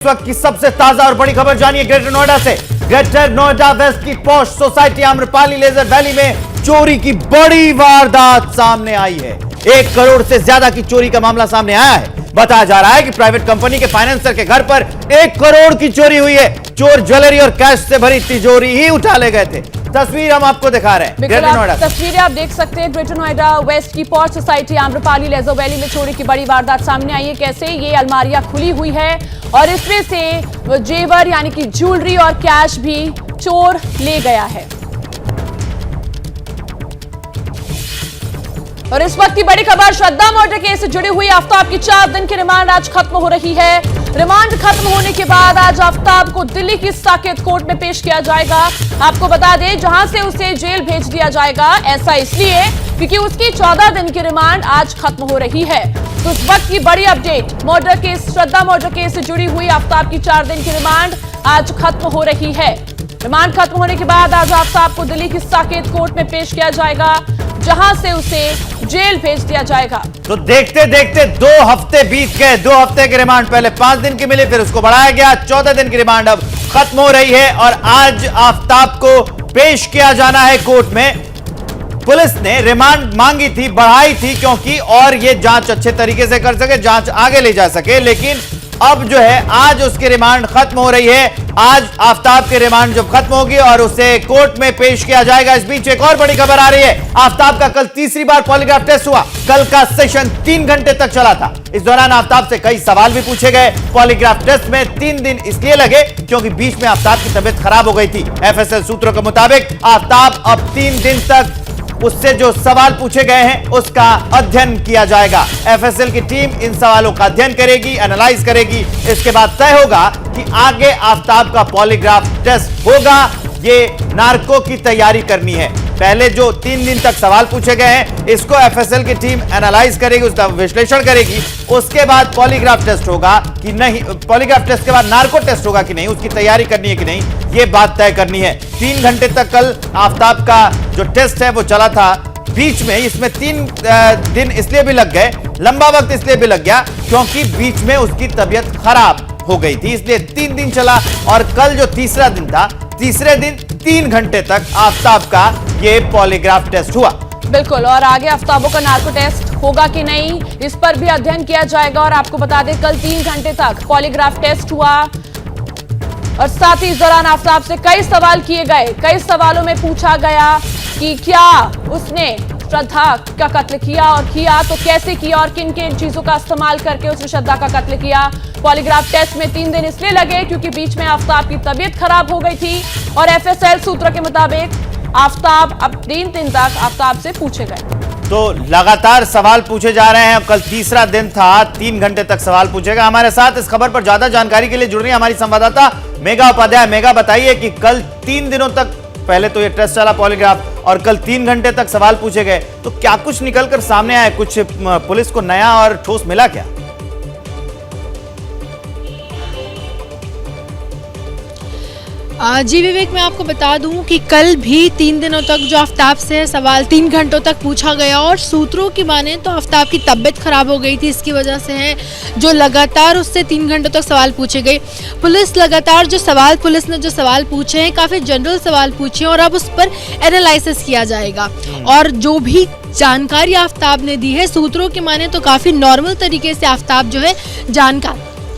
इस वक्त की सबसे ताजा और बड़ी खबर जानिए ग्रेटर नोएडा से। ग्रेटर नोएडा वेस्ट की posh society Amrapali leisure valley में चोरी की बड़ी वारदात सामने आई है। 1 करोड़ से ज्यादा की चोरी का मामला सामने आया है। बताया जा रहा है कि प्राइवेट कंपनी के फाइनेंसर के घर पर 1 करोड़ की चोरी हुई है। चोर ज्वेलरी और कैश से भरी तिजोरी ही उठा ले गए थे। तस्वीर हम आपको दिखा रहे हैं ग्रेटर नोएडा। तस्वीरें आप देख सकते हैं ग्रेटर नोएडा वेस्ट की posh society Amrapali leisure valley में चोरी की बड़ी वारदात सामने आई है। कैसे ये अलमारियां खुली हुई है और इसमें से जेवर यानी कि ज्वेलरी और कैश भी चोर ले गया है। और इस वक्त की बड़ी खबर श्रद्धा मर्डर केस से जुड़ी हुई आफ्ताब की 4 दिन की रिमांड आज खत्म हो रही है। रिमांड खत्म होने के बाद आज आफ्ताब को दिल्ली की साकेत कोर्ट में पेश किया जाएगा। आपको बता दें जहां से उसे जेल भेज दिया जाएगा, ऐसा इसलिए क्योंकि उसकी 14 दिन की रिमांड आज खत्म हो रही है। तो इस वक्त की बड़ी अपडेट, मर्डर केस, श्रद्धा मर्डर केस से जुड़ी हुई आफ्ताब की 4 दिन की रिमांड आज खत्म हो रही है। रिमांड खत्म होने के बाद आज आफ्ताब को दिल्ली की साकेत कोर्ट में पेश किया जाएगा, जहां से उसे जेल भेज दिया जाएगा। तो देखते देखते 2 हफ्ते बीत गए। 2 हफ्ते की रिमांड पहले 5 दिन की मिली, फिर उसको बढ़ाया गया। 14 दिन की रिमांड अब खत्म हो रही है और आज आफ्ताब को पेश किया जाना है कोर्ट में। पुलिस ने रिमांड मांगी थी, बढ़ाई थी, क्योंकि और ये जांच अच्छे तरीके से कर सके, जांच आगे ले जा सके। लेकिन अब जो है आज उसकी रिमांड खत्म हो रही है। आज आफ्ताब की रिमांड जब खत्म होगी और उसे कोर्ट में पेश किया जाएगा। इस बीच एक और बड़ी खबर आ रही है। आफ्ताब का कल तीसरी बार पॉलीग्राफ टेस्ट हुआ। कल का सेशन 3 घंटे तक चला था। इस दौरान आफ्ताब से कई सवाल भी पूछे गए। पॉलीग्राफ टेस्ट में 3 दिन इसलिए लगे क्योंकि बीच में आफ्ताब की तबीयत खराब हो गई थी। एफएसएल सूत्रों के मुताबिक आफ्ताब अब 3 दिन तक उससे जो सवाल पूछे गए हैं उसका अध्ययन किया जाएगा। एफएसएल की टीम इन सवालों का अध्ययन करेगी, एनालाइज करेगी। इसके बाद तय होगा कि आगे आफ्ताब का पॉलीग्राफ टेस्ट होगा। ये नार्को की तैयारी करनी है। पहले जो 3 दिन तक सवाल पूछे गए हैं इसको एफएसएल की टीम एनालाइज करेगी, उसका विश्लेषण करेगी। उसके बाद पॉलीग्राफ टेस्ट होगा कि नहीं, पॉलीग्राफ टेस्ट के बाद नार्को टेस्ट होगा कि नहीं, उसकी तैयारी करनी है कि नहीं, ये बात तय करनी है। 3 घंटे तक कल आफ्ताब का जो टेस्ट है वो चला था। बीच में इसमें 3 दिन इसलिए भी लग गए, लंबा वक्त इसलिए भी लग गया क्योंकि बीच में उसकी तबीयत खराब हो गई थी, इसलिए 3 दिन चला। और कल जो तीसरा दिन था, तीसरे दिन 3 घंटे तक आफ्ताब का ये पॉलीग्राफ टेस्ट हुआ। बिल्कुल, और आगे आफ्ताबों का नार्को टेस्ट होगा कि नहीं, इस पर भी अध्ययन किया जाएगा। और आपको बता दें कल 3 घंटे तक पॉलीग्राफ टेस्ट हुआ और साथ ही इस दौरान आफ्ताब से कई सवाल किए गए। कई सवालों में पूछा गया कि क्या उसने श्रद्धा का कत्ल किया, और किया तो कैसे किया और किन किन चीजों का इस्तेमाल करके उसने श्रद्धा का कत्ल किया। पॉलीग्राफ टेस्ट में 3 दिन इसलिए लगे क्योंकि बीच में आफ्ताब की तबीयत खराब हो गई थी और एफएसएल सूत्रों के मुताबिक आफ्ताब अब 3 दिन तक आफ्ताब से पूछे गए। तो लगातार सवाल पूछे जा रहे हैं। कल तीसरा दिन था, 3 घंटे तक सवाल पूछेगा। हमारे साथ इस खबर पर ज्यादा जानकारी के लिए जुड़ रही है हमारी संवाददाता मेघा उपाध्याय। मेघा, बताइए कि कल 3 दिनों तक पहले तो ये टेस्ट चला पॉलीग्राफ और कल 3 घंटे तक सवाल पूछे गए, तो क्या कुछ निकलकर सामने आया? कुछ पुलिस को नया और ठोस मिला क्या? जी विवेक, मैं आपको बता दूं कि कल भी 3 दिनों तक जो आफ्ताब से सवाल 3 घंटों तक पूछा गया और सूत्रों की माने तो आफ्ताब की तबीयत खराब हो गई थी, इसकी वजह से है जो लगातार उससे 3 घंटों तक सवाल पूछे गए। पुलिस लगातार पुलिस ने जो सवाल पूछे हैं काफ़ी जनरल सवाल पूछे और अब उस पर एनालिसिस किया जाएगा। और जो भी जानकारी आफ्ताब ने दी है सूत्रों की माने तो काफ़ी नॉर्मल तरीके से आफ्ताब जो है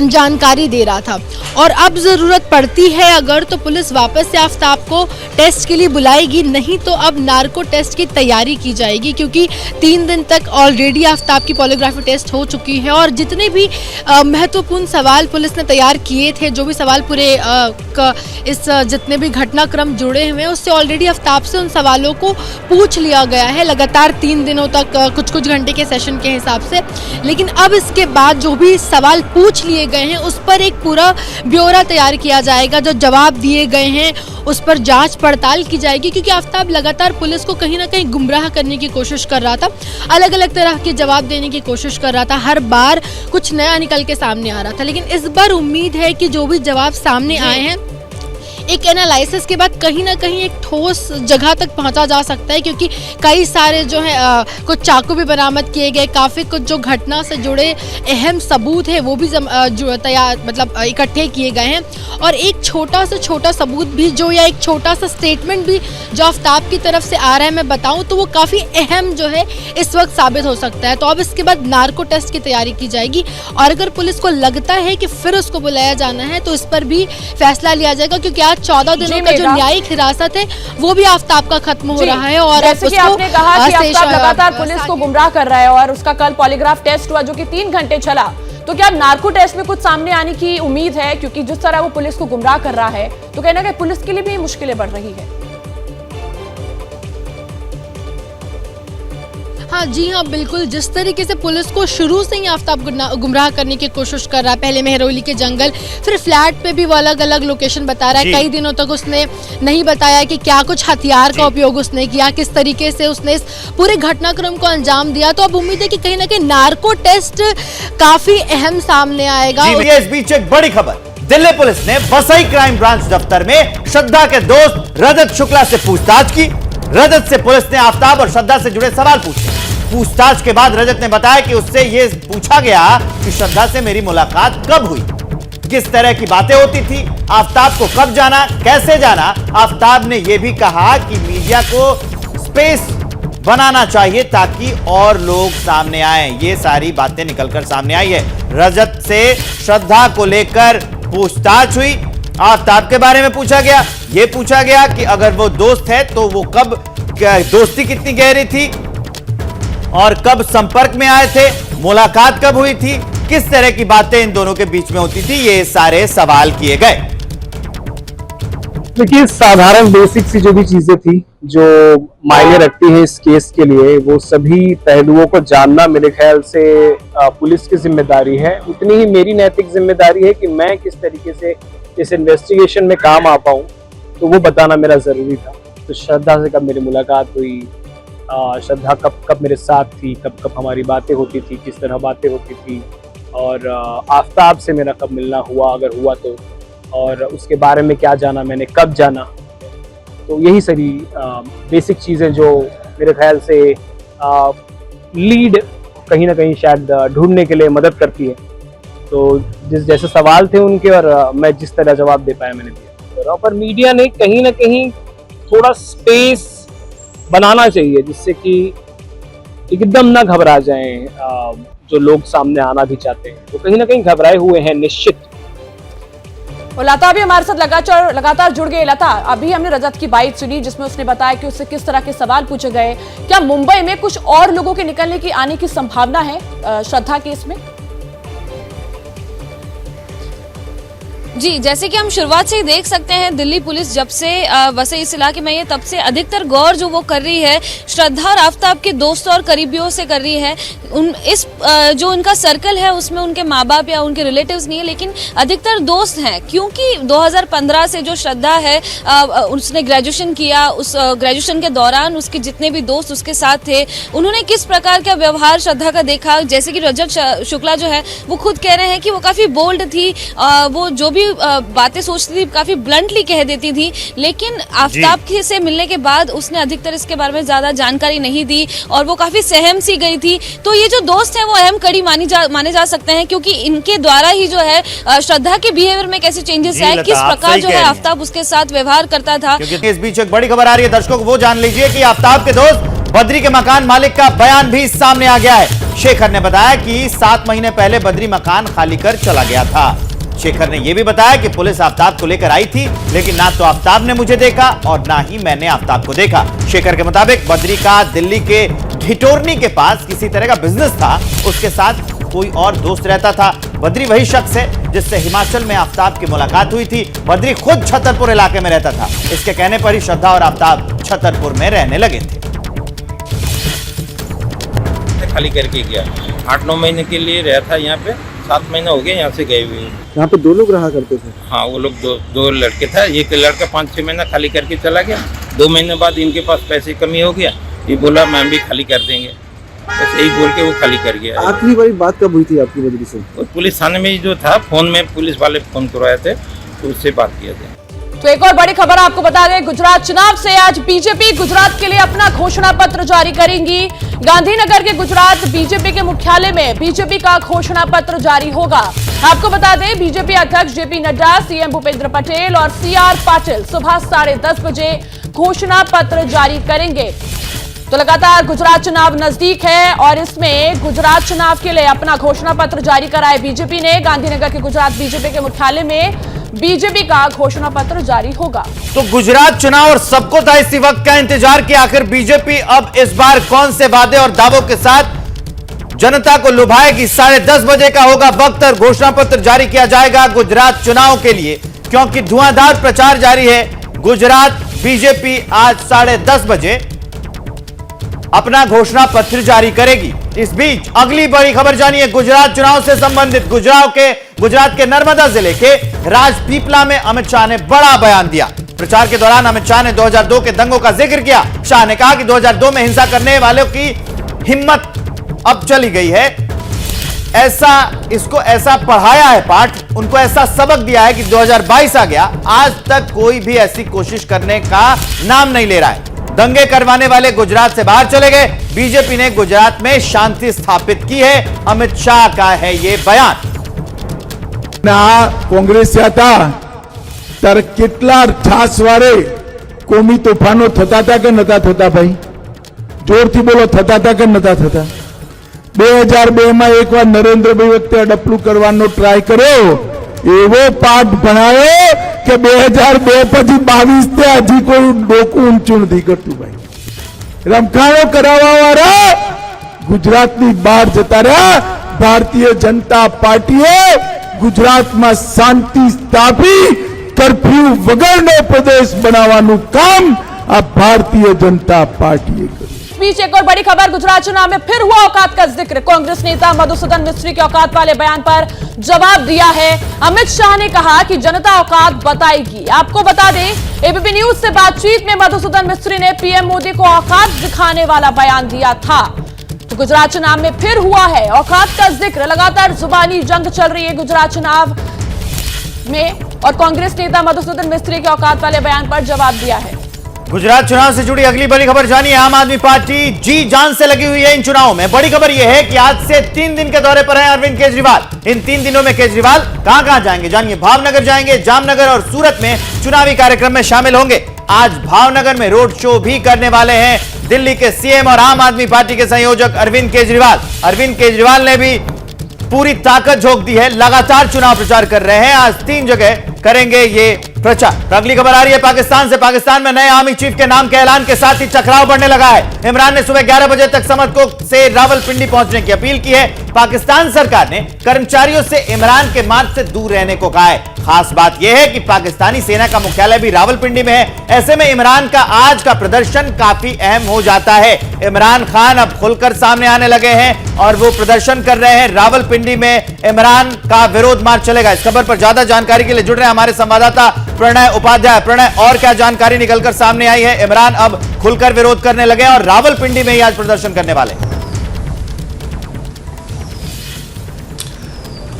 जानकारी दे रहा था। और अब ज़रूरत पड़ती है अगर तो पुलिस वापस से आफ्ताब को टेस्ट के लिए बुलाएगी, नहीं तो अब नार्को टेस्ट की तैयारी की जाएगी क्योंकि 3 दिन तक ऑलरेडी आफ्ताब की पॉलीग्राफी टेस्ट हो चुकी है। और जितने भी महत्वपूर्ण सवाल पुलिस ने तैयार किए थे, जो भी सवाल पूरे जितने भी घटनाक्रम जुड़े हुए हैं उससे ऑलरेडी आफ्ताब से उन सवालों को पूछ लिया गया है लगातार 3 दिनों तक, कुछ घंटे के सेशन के हिसाब से। लेकिन अब इसके बाद जो भी सवाल पूछ लिए गए हैं उस पर एक पूरा ब्यौरा तैयार किया जाएगा। जो जवाब दिए गए हैं उस पर जांच पड़ताल की जाएगी क्योंकि आफ्ताब लगातार पुलिस को कहीं ना कहीं गुमराह करने की कोशिश कर रहा था, अलग अलग तरह के जवाब देने की कोशिश कर रहा था, हर बार कुछ नया निकल के सामने आ रहा था। लेकिन इस बार उम्मीद है कि जो भी जवाब सामने आए हैं एक एनालिसिस के बाद कहीं ना कहीं एक ठोस जगह तक पहुंचा जा सकता है, क्योंकि कई सारे जो है कुछ चाकू भी बरामद किए गए, काफ़ी कुछ जो घटना से जुड़े अहम सबूत है वो भी जो तैयार मतलब इकट्ठे किए गए हैं। और एक छोटा से छोटा सबूत भी जो, या एक छोटा सा स्टेटमेंट भी जो आफ्ताब की तरफ से आ रहा है, मैं बताऊं तो वो काफ़ी अहम जो है इस वक्त साबित हो सकता है। तो अब इसके बाद नार्को टेस्ट की तैयारी की जाएगी, और अगर पुलिस को लगता है कि फिर उसको बुलाया जाना है तो इस पर भी फैसला लिया जाएगा, क्योंकि आज 14 दिनों का जो न्यायिक हिरासत है वो भी आफ्ताब का खत्म हो रहा है। और जैसे कि आपने कहा कि आफ्ताब लगातार पुलिस को गुमराह कर रहा है, और उसका कल पॉलीग्राफ टेस्ट हुआ जो कि 3 घंटे चला, तो क्या नार्को टेस्ट में कुछ सामने आने की उम्मीद है? क्योंकि जिस तरह वो पुलिस को गुमराह कर रहा है तो कहना कि पुलिस के लिए भी मुश्किलें बढ़ रही है। हाँ जी हाँ, बिल्कुल। जिस तरीके से पुलिस को शुरू से ही आफ्ताब गुमराह करने की कोशिश कर रहा है, पहले मेहरौली के जंगल, फिर फ्लैट पे भी वो अलग अलग लोकेशन बता रहा है। कई दिनों तक उसने नहीं बताया कि क्या कुछ हथियार का उपयोग उसने किया, किस तरीके से उसने इस पूरे घटनाक्रम को अंजाम दिया। तो अब उम्मीद है कि कहीं ना कहीं नार्को टेस्ट काफी अहम सामने आएगा। इस बीच एक बड़ी खबर, दिल्ली पुलिस ने वसई क्राइम ब्रांच दफ्तर में श्रद्धा के दोस्त रजत शुक्ला से पूछताछ की। रजत से पुलिस ने आफ्ताब और श्रद्धा से जुड़े सवाल पूछे। पूछताछ के बाद रजत ने बताया कि उससे यह पूछा गया कि श्रद्धा से मेरी मुलाकात कब हुई, किस तरह की बातें होती थी, आफ्ताब को कब जाना, कैसे जाना। आफ्ताब ने यह भी कहा कि मीडिया को स्पेस बनाना चाहिए ताकि और लोग सामने आए। ये सारी बातें निकलकर सामने आई है। रजत से श्रद्धा को लेकर पूछताछ हुई, आफ्ताब के बारे में पूछा गया। यह पूछा गया कि अगर वो दोस्त है तो वो कब, दोस्ती कितनी गहरी थी और कब संपर्क में आए थे, मुलाकात कब हुई थी, किस तरह की बातें इन दोनों के बीच में होती थी, ये सारे सवाल किए गए। देखिए, साधारण बेसिक सी जो भी चीजें थी जो मायने रखती है इस केस के लिए, वो सभी पहलुओं को जानना मेरे ख्याल से पुलिस की जिम्मेदारी है। उतनी ही मेरी नैतिक जिम्मेदारी है कि मैं किस तरीके से इस इन्वेस्टिगेशन में काम आ पाऊं, तो वो बताना मेरा जरूरी था। तो श्रद्धा से कब मेरी मुलाकात हुई, श्रद्धा कब मेरे साथ थी, कब हमारी बातें होती थी, किस तरह बातें होती थी, और आफ्ताब से मेरा कब मिलना हुआ, अगर हुआ तो, और उसके बारे में क्या जाना मैंने, कब जाना। तो यही सारी बेसिक चीज़ें जो मेरे ख्याल से लीड कहीं ना कहीं शायद ढूंढने के लिए मदद करती है। तो जैसे सवाल थे उनके, और मैं जिस तरह जवाब दे पाया मैंने दिया। पर मीडिया ने कहीं ना कहीं थोड़ा स्पेस बनाना चाहिए, जिससे कि एकदम ना घबरा जाएं जो लोग सामने आना भी चाहते हैं, वो कहीं ना कहीं घबराए हुए हैं निश्चित। और लता भी हमारे साथ लगातार जुड़ गई। लता, अभी हमने रजत की बात सुनी जिसमें उसने बताया कि उससे किस तरह के सवाल पूछे गए। क्या मुंबई में कुछ और लोगों के निकलने की आने की संभावना है श्रद्धा केस में? जी, जैसे कि हम शुरुआत से ही देख सकते हैं, दिल्ली पुलिस जब से वैसे इस इलाके में है तब से अधिकतर गौर जो वो कर रही है श्रद्धा और आफ्ताब के दोस्तों और करीबियों से कर रही है। जो उनका सर्कल है उसमें उनके माँ बाप या उनके रिलेटिव्स नहीं है, लेकिन अधिकतर दोस्त हैं, क्योंकि 2015 से जो श्रद्धा है उसने ग्रेजुएशन किया। उस ग्रेजुएशन के दौरान उसके जितने भी दोस्त उसके साथ थे, उन्होंने किस प्रकार का व्यवहार श्रद्धा का देखा। जैसे कि रजत शुक्ला जो है वो खुद कह रहे हैं कि वो काफ़ी बोल्ड थी, वो जो भी बातें सोचती थी काफी ब्लंटली कह देती थी, लेकिन आफ्ताब से मिलने के बाद उसने अधिकतर इसके बारे में ज्यादा जानकारी नहीं दी और वो काफी सहम सी गई थी। तो ये जो दोस्त हैं वो अहम कड़ी माने जा सकते हैं, क्योंकि इनके द्वारा ही जो है श्रद्धा के बिहेवियर में कैसे चेंजेस आए, किस प्रकार जो है आफ्ताब उसके साथ व्यवहार करता था। इस बीच एक बड़ी खबर आ रही है दर्शकों को, वो जान लीजिए कि आफ्ताब के दोस्त बद्री के मकान मालिक का बयान भी सामने आ गया है। शेखर ने बताया कि 7 महीने पहले बद्री मकान खाली कर चला गया था। शेखर ने यह भी बताया कि पुलिस आफ्ताब को लेकर आई थी, लेकिन ना तो आफ्ताब ने मुझे देखा और ना ही मैंने आफ्ताब को देखा। शेखर के मुताबिक बद्री का दिल्ली के ढिटोरनी के पास किसी तरह का बिजनेस था, उसके साथ कोई और दोस्त रहता था। बद्री वही शख्स है जिससे हिमाचल में आफ्ताब की मुलाकात हुई थी। बद्री खुद छतरपुर इलाके में रहता था। इसके कहने पर ही श्रद्धा और आफ्ताब छतरपुर में रहने लगे थे। खाली करके गया, 8-9 महीने के लिए रहा था यहाँ पे, 7 महीने हो गए यहाँ से गए हुए। यहाँ पे 2 लोग रहा करते थे? हाँ, वो लोग दो लड़के था। एक लड़का 5-6 महीना खाली करके चला गया। 2 महीने बाद इनके पास पैसे कमी हो गया, ये बोला मैम भी खाली कर देंगे, बस यही बोल के वो खाली कर गया। आखिरी बारी बात कब हुई थी आपकी बद्री से? पुलिस थाने में जो था, फोन में पुलिस वाले फोन करवाए थे तो उससे बात किया था। तो एक और बड़ी खबर आपको बता दें, गुजरात चुनाव से आज बीजेपी गुजरात के लिए अपना घोषणा पत्र जारी करेंगी। गांधीनगर के गुजरात बीजेपी के मुख्यालय में बीजेपी का घोषणा पत्र जारी होगा। आपको बता दें, बीजेपी अध्यक्ष जेपी नड्डा, सीएम भूपेंद्र पटेल और सीआर पाटिल सुबह 10:30 बजे घोषणा पत्र जारी करेंगे। तो लगातार गुजरात चुनाव नजदीक है और इसमें गुजरात चुनाव के लिए अपना घोषणा पत्र जारी कराए बीजेपी ने। गांधीनगर के गुजरात बीजेपी के मुख्यालय में बीजेपी का घोषणा पत्र जारी होगा। तो गुजरात चुनाव और सबको था इसी वक्त का इंतजार कि आखिर बीजेपी अब इस बार कौन से वादे और दावों के साथ जनता को लुभाएगी। 10:30 बजे का होगा वक्त और घोषणा पत्र जारी किया जाएगा गुजरात चुनाव के लिए, क्योंकि धुआंधार प्रचार जारी है। गुजरात बीजेपी आज 10:30 बजे अपना घोषणा पत्र जारी करेगी। इस बीच अगली बड़ी खबर जानिए गुजरात चुनाव से संबंधित। गुजरात के नर्मदा जिले के राजपीपला में अमित शाह ने बड़ा बयान दिया। प्रचार के दौरान अमित शाह ने 2002 के दंगों का जिक्र किया। शाह ने कहा कि 2002 में हिंसा करने वालों की हिम्मत अब चली गई है। ऐसा पढ़ाया है पाठ, उनको ऐसा सबक दिया है कि 2022 आ गया, आज तक कोई भी ऐसी कोशिश करने का नाम नहीं ले रहा है। दंगे करवाने वाले गुजरात से बाहर चले गए। बीजेपी ने गुजरात में शांति स्थापित की है। अमित शाह का है ये बयान। कांग्रेस ત્યારે કેટલા ઠાસવારે કોમી તોફાનો થતા હતા કે નતા થતા? ભાઈ જોરથી બોલો, થતા હતા કે નતા થતા? 2002 માં એકવાર નરેન્દ્રભાઈ વખતે અડપલું કરવાનો ટ્રાય કર્યો, એવો પાઠ ભણાયો કે 2002 પછી 22 તે હજી કોઈ ડોકું ઊંચું નથી કરતું. ભાઈ રમખાણો કરાવવા વાળા ગુજરાતની બહાર જતા રહ્યા. ભારતીય જનતા પાર્ટીએ ગુજરાતમાં શાંતિ સ્થાપી कर्फ्यू वगरनो प्रदेश बनावानु काम आ भारतीय जनता पार्टी करी। बीच एक और बड़ी खबर, गुजरात चुनाव में फिर हुआ औकात का जिक्र। कांग्रेस नेता मधुसूदन मिस्त्री के औकात वाले बयान पर जवाब दिया है। अमित शाह ने कहा कि जनता औकात बताएगी। आपको बता दें, एबीपी न्यूज से बातचीत में मधुसूदन मिस्त्री ने पीएम मोदी को औकात दिखाने वाला बयान दिया था। तो गुजरात चुनाव में फिर हुआ है औकात का जिक्र। लगातार जुबानी जंग चल रही है गुजरात चुनाव में और कांग्रेस नेता मधुसूदन मिस्त्री के औकात वाले बयान पर जवाब दिया है। गुजरात चुनाव से जुड़ी अगली बड़ी खबर जानिए। आम आदमी पार्टी जी जान से लगी हुई है इन चुनावों में। बड़ी खबर यह है कि आज से 3 दिन के दौरे पर हैं अरविंद केजरीवाल। इन 3 दिनों में केजरीवाल कहां जाएंगे जानिए। भावनगर जाएंगे, जामनगर और सूरत में चुनावी कार्यक्रम में शामिल होंगे। आज भावनगर में रोड शो भी करने वाले हैं दिल्ली के सीएम और आम आदमी पार्टी के संयोजक अरविंद केजरीवाल। अरविंद केजरीवाल ने भी पूरी ताकत झोंक दी है, लगातार चुनाव प्रचार कर रहे हैं। आज 3 जगह करेंगे ये प्रचार। अगली खबर आ रही है पाकिस्तान से। पाकिस्तान में नए आर्मी चीफ के नाम के ऐलान के साथ ही टकराव बढ़ने लगा है। इमरान ने सुबह 11 बजे तक समर्थकों से रावलपिंडी पहुंचने की अपील की है। पाकिस्तान सरकार ने कर्मचारियों से इमरान के मार्च से दूर रहने को कहा है। खास बात यह है कि पाकिस्तानी सेना का मुख्यालय भी रावलपिंडी में है। ऐसे में इमरान का आज का प्रदर्शन काफी अहम हो जाता है। इमरान खान अब खुलकर सामने आने लगे हैं और वो प्रदर्शन कर रहे हैं। रावलपिंडी में इमरान का विरोध मार्च चलेगा। इस खबर पर ज्यादा जानकारी के लिए जुड़ रहे हैं हमारे संवाददाता प्रणय उपाध्याय। प्रणय, और क्या जानकारी निकलकर सामने आई है? इमरान अब खुलकर विरोध करने लगे और रावलपिंडी में ही आज प्रदर्शन करने वाले।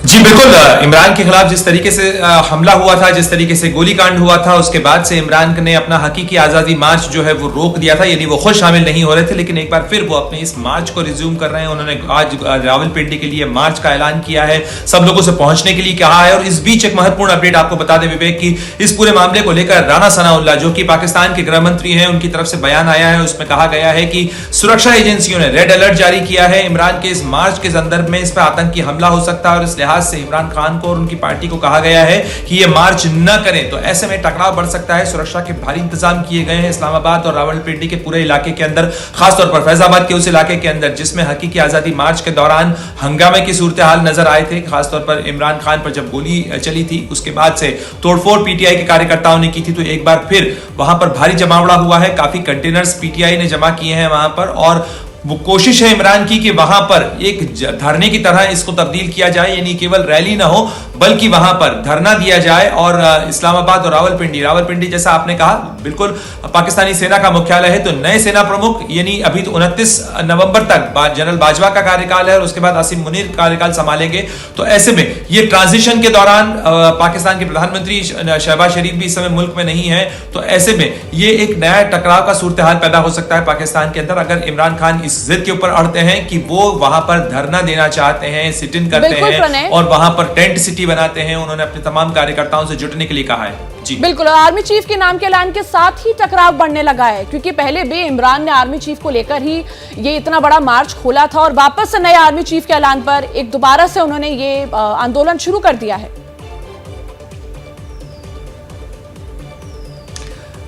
जी बिल्कुल, इमरान के खिलाफ जिस तरीके से हमला हुआ था, जिस तरीके से गोलीकांड हुआ था, उसके बाद से इमरान ने अपना हकीकी आजादी मार्च जो है वो रोक दिया था, यानी वो खुद शामिल नहीं हो रहे थे। लेकिन एक बार फिर वो अपने इस मार्च को रिज्यूम कर रहे हैं। उन्होंने आज रावलपिंडी के लिए मार्च का ऐलान किया है, सब लोगों से पहुंचने के लिए कहा है। और इस बीच एक महत्वपूर्ण अपडेट आपको बता दें विवेक की, इस पूरे मामले को लेकर राणा सनाउल्लाह जो कि पाकिस्तान के गृह मंत्री हैं, उनकी तरफ से बयान आया है। उसमें कहा गया है कि सुरक्षा एजेंसियों ने रेड अलर्ट जारी किया है। इमरान के इस मार्च के संदर्भ में इस पर आतंकी हमला हो सकता है और इस लिहाज से इमरान खान को और उनकी पार्टी को कहा गया है कि ये मार्च न करें, तो ऐसे में टकराव बढ़ सकता है। सुरक्षा के भारी इंतजाम किए गए हैं इस्लामाबाद और रावलपिंडी के पूरे इलाके के अंदर, खासतौर पर फैजाबाद के उस इलाके के अंदर जिसमें हकीकी आजादी मार्च के दौरान हंगामे की सूरत हाल नजर आए थे। खासतौर पर इमरान खान पर जब गोली चली थी उसके बाद से तोड़फोड़ पीटीआई के कार्यकर्ताओं ने की थी, तो एक बार फिर वहां पर भारी जमावड़ा हुआ है। काफी कंटेनर्स पीटीआई ने जमा किए हैं वहां पर और वो कोशिश है इमरान की कि वहां पर एक धरने की तरह इसको तब्दील किया जाए, यानी केवल रैली ना हो बल्कि वहां पर धरना दिया जाए। और इस्लामाबाद और रावलपिंडी जैसा आपने कहा बिल्कुल पाकिस्तानी सेना का मुख्यालय है, तो नए सेना प्रमुख यानी अभी तो 29 नवंबर तक जनरल बाजवा का कार्यकाल है और उसके बाद आसिम मुनीर कार्यकाल संभालेंगे। तो ऐसे में ये ट्रांजिशन के दौरान पाकिस्तान के प्रधानमंत्री शहबाज शरीफ भी इस समय मुल्क में नहीं है, तो ऐसे में ये एक नया टकराव का सूरत हाल पैदा हो सकता है पाकिस्तान के अंदर अगर इमरान खान इस जिद के ऊपर अड़ते हैं कि वो वहां पर धरना देना चाहते हैं, सिट इन करते हैं और वहां पर टेंट सिटी बनाते हैं। उन्होंने अपने तमाम कार्यकर्ताओं से जुटने के लिए कहा है। जी बिल्कुल, आर्मी चीफ के नाम के ऐलान के साथ ही टकराव बढ़ने लगा है, क्योंकि पहले भी इमरान ने आर्मी चीफ को लेकर ही ये इतना बड़ा मार्च खोला था और वापस से नए आर्मी चीफ के ऐलान पर एक दोबारा से उन्होंने ये आंदोलन शुरू कर दिया है।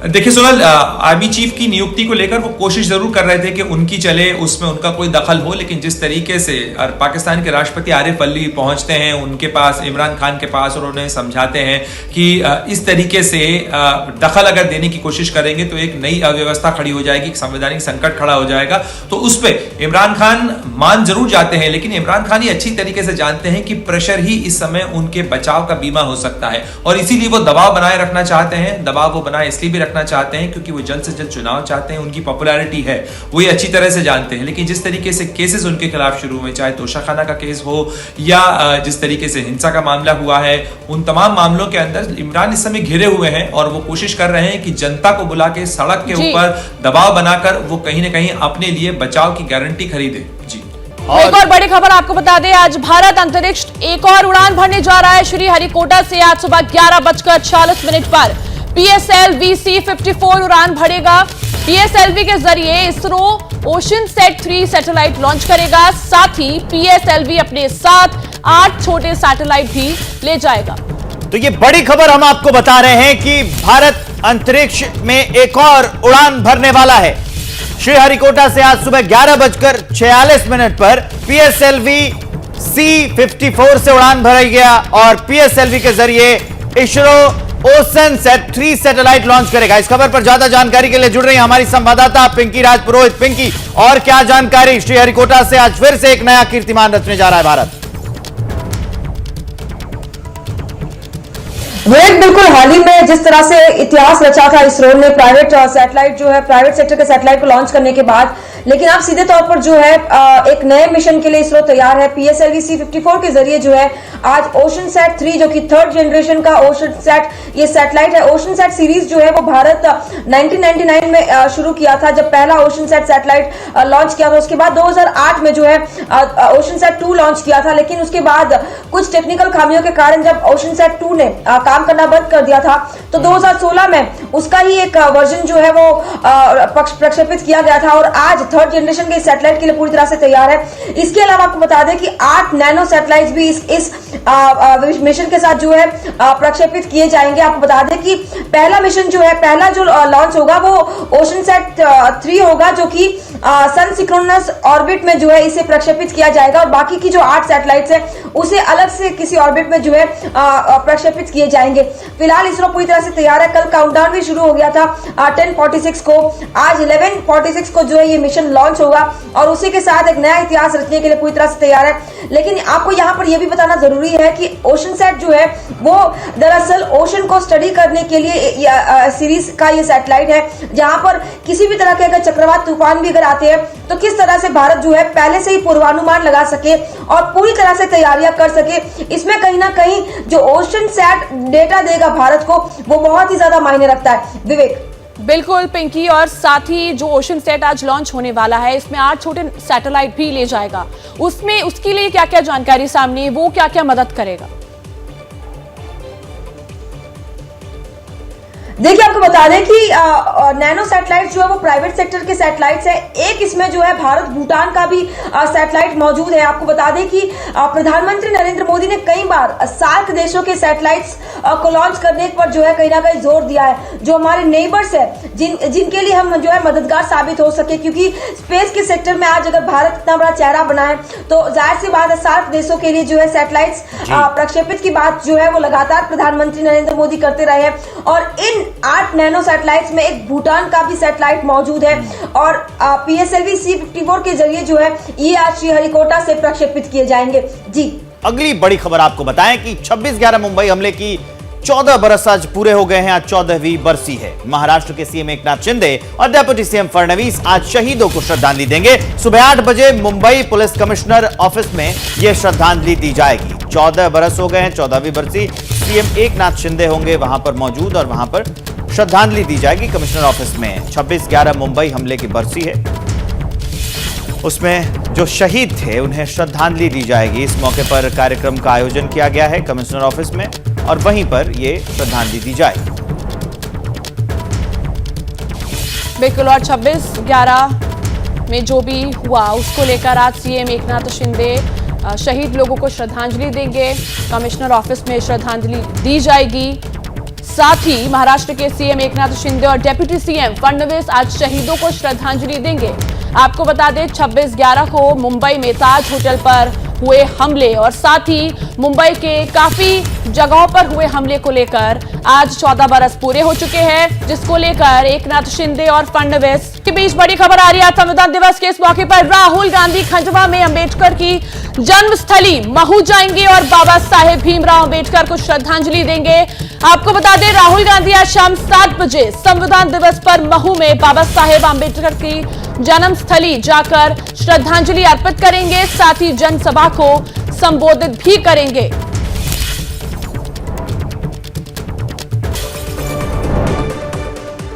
देखिए सोनल, आर्मी चीफ की नियुक्ति को लेकर वो कोशिश जरूर कर रहे थे कि उनकी चले, उसमें उनका कोई दखल हो, लेकिन जिस तरीके से पाकिस्तान के राष्ट्रपति आरिफ अलवी पहुंचते हैं उनके पास, इमरान खान के पास, और उन्हें समझाते हैं कि इस तरीके से दखल अगर देने की कोशिश करेंगे तो एक नई अव्यवस्था खड़ी हो जाएगी, संवैधानिक संकट खड़ा हो जाएगा। तो उस पर इमरान खान मान जरूर जाते हैं, लेकिन इमरान खान ही अच्छी तरीके से जानते हैं कि प्रेशर ही इस समय उनके बचाव का बीमा हो सकता है और इसीलिए वो दबाव बनाए रखना चाहते हैं। दबाव वो बनाए इसलिए भी चाहते हैं क्योंकि वो जल्द से जल्द चुनाव चाहते हैं, उनकी पॉपुलैरिटी है, वो ये अच्छी तरह से जानते हैं। लेकिन जिस तरीके से केसेस उनके खिलाफ शुरू हुए, चाहे तोशाखाना का केस हो या जिस तरीके से हिंसा का मामला हुआ है, उन तमाम मामलों के अंदर इमरान इस समय घिरे हुए हैं और वो कोशिश कर रहे हैं कि जनता को बुला के सड़क के ऊपर दबाव बनाकर वो कहीं ना कहीं अपने लिए बचाव की गारंटी खरीदे। जी एक और बड़ी खबर आपको बता दें, आज भारत अंतरिक्ष एक और उड़ान भरने जा रहा है। श्रीहरिकोटा से आज सुबह 11:46 पर PSLV C-54 उड़ान भरेगा। PSLV के जरिए इसरो OceanSat-3 सैटेलाइट लॉन्च करेगा। साथ ही PSLV अपने साथ 8 छोटे सैटेलाइट भी ले जाएगा। तो ये बड़ी खबर हम आपको बता रहे हैं कि भारत अंतरिक्ष में एक और उड़ान भरने वाला है। श्रीहरिकोटा से आज सुबह 11:46 पर PSLV C-54 से उड़ान भराई गया और PSLV के जरिए इसरो OceanSat-3 सैटेलाइट लॉन्च करेगा। इस खबर पर ज्यादा जानकारी के लिए जुड़ रही हमारी संवाददाता पिंकी राजपुरोहित। पिंकी, और क्या जानकारी? श्रीहरिकोटा से आज फिर से एक नया कीर्तिमान रचने जा रहा है भारत। बिल्कुल, हाल ही में जिस तरह से इतिहास रचा था इसरो ने प्राइवेट सैटेलाइट जो है, प्राइवेट सेक्टर के सैटेलाइट को लॉन्च करने के बाद, लेकिन अब सीधे तौर पर जो है एक नए मिशन के लिए इसरो तैयार है। PSLV C-54 के जरिए जो है आज OceanSat-3 जो कि 3rd जनरेशन का OceanSat ये सैटेलाइट है। OceanSat सीरीज जो है वो भारत 1999 में शुरू किया था जब पहला OceanSat सैटेलाइट लॉन्च किया था। उसके बाद 2008 में जो है OceanSat-2 लॉन्च किया था, लेकिन उसके बाद कुछ टेक्निकल खामियों के कारण जब OceanSat-2 ने काम करना बंद कर दिया था तो 2016 में उसका ही एक वर्जन जो है वो प्रक्षेपित किया गया था और आज 3rd जनरेशन के सैटेलाइट के लिए पूरी तरह से तैयार है। इसके अलावा आपको बता दें कि 8 नैनो सैटेलाइट्स भी इस मिशन के साथ जो है प्रक्षेपित किए जाएंगे। आपको बता दें कि पहला मिशन जो है, पहला जो लॉन्च होगा वो OceanSat-3 होगा जो कि सन सिंक्रोनस ऑर्बिट में जो है इसे प्रक्षेपित किया जाएगा और बाकी की जो 8 सैटेलाइट्स है उसे अलग से किसी ऑर्बिट में जो है प्रक्षेपित किए जाएंगे। फिलहाल इसरो पूरी तरह से तैयार है। कल काउंटडाउन भी शुरू हो गया था 10:46 को। आज 11:46 को जो है ये मिशन लॉन्च होगा और उसी के साथ एक नया इतिहास रचने के लिए पूरी तरह से तैयार है। लेकिन आपको यहाँ पर यह भी बताना जरूरी है कि OceanSat जो है वो दरअसल ओशन को स्टडी करने के लिए सीरीज का ये सैटेलाइट है, जहां पर किसी भी तरह के अगर चक्रवात तूफान भी अगर आते हैं तो किस तरह से भारत जो है पहले से ही पूर्वानुमान लगा सके और पूरी तरह से तैयारियां कर सके। इसमें कहीं ना कहीं जो OceanSat डेटा देगा भारत को वो बहुत ही ज्यादा मायने रखता है। विवेक। बिल्कुल पिंकी, और साथ ही जो OceanSat आज लॉन्च होने वाला है इसमें 8 छोटे सैटेलाइट भी ले जाएगा। उसमें उसके लिए क्या क्या जानकारी सामने, वो क्या क्या मदद करेगा? देखिए आपको बता दें कि नैनो सैटेलाइट जो है वो प्राइवेट सेक्टर के सैटेलाइट्स है। एक इसमें जो है भारत भूटान का भी सैटेलाइट मौजूद है। आपको बता दें कि प्रधानमंत्री नरेंद्र मोदी ने कई बार सार्क देशों के सैटेलाइट्स को लॉन्च करने पर जो है कहीं ना कहीं जोर दिया है, जो हमारे नेबर्स है जिनके लिए हम जो है मददगार साबित हो सके, क्योंकि स्पेस के सेक्टर में आज अगर भारत इतना बड़ा चेहरा बना है तो जाहिर सी बात है सार्क देशों के लिए जो है सैटेलाइट्स प्रक्षेपित की बात जो है वो लगातार प्रधानमंत्री नरेंद्र मोदी करते रहे हैं और इन इन 8 नैनो सैटेलाइट्स में एक भूटान का भी सैटेलाइट मौजूद है और PSLV C-54 के जरिए जो है ये आज श्रीहरिकोटा से प्रक्षेपित किए जाएंगे। जी, अगली बड़ी खबर आपको बताएं कि 26/11 मुंबई हमले की 14 बरस आज पूरे हो गए हैं। आज 14वीं बरसी है। महाराष्ट्र के सीएम एकनाथ शिंदे और डेप्यूटी सीएम फडणवीस आज शहीदों को श्रद्धांजलि देंगे। सुबह 8 बजे मुंबई पुलिस कमिश्नर ऑफिस में यह श्रद्धांजलि दी जाएगी। 14 बरस हो गए हैं, 14वीं बरसी। सीएम एकनाथ शिंदे होंगे वहां पर मौजूद और वहां पर श्रद्धांजलि दी जाएगी कमिश्नर ऑफिस में। 26/11 मुंबई हमले की बरसी है, उसमें जो शहीद थे उन्हें श्रद्धांजलि दी जाएगी। इस मौके पर कार्यक्रम का आयोजन किया गया है कमिश्नर ऑफिस में और वहीं पर ये श्रद्धांजलि दी जाएगी। बिल्कुल, और 26/11 में जो भी हुआ उसको लेकर आज सीएम एकनाथ शिंदे शहीद लोगों को श्रद्धांजलि देंगे। कमिश्नर ऑफिस में श्रद्धांजलि दी जाएगी। साथ ही महाराष्ट्र के सीएम एकनाथ शिंदे और डेप्यूटी सीएम फडणवीस आज शहीदों को श्रद्धांजलि देंगे। आपको बता दें 26/11 को मुंबई में ताज होटल पर हुए हमले और साथ ही मुंबई के काफी जगहों पर हुए हमले को लेकर आज 14 बरस पूरे हो चुके हैं, जिसको लेकर एकनाथ शिंदे और फडणवीस के बीच बड़ी खबर आ रही है। संविधान दिवस के इस मौके पर राहुल गांधी खंडवा में अंबेडकर की जन्मस्थली महू जाएंगे और बाबा साहेब भीमराव अंबेडकर को श्रद्धांजलि देंगे। आपको बता दें राहुल गांधी आज शाम 7 बजे संविधान दिवस पर महू में बाबा साहेब अंबेडकर की जन्मस्थली जाकर श्रद्धांजलि अर्पित करेंगे। साथ ही जनसभा को संबोधित भी करेंगे।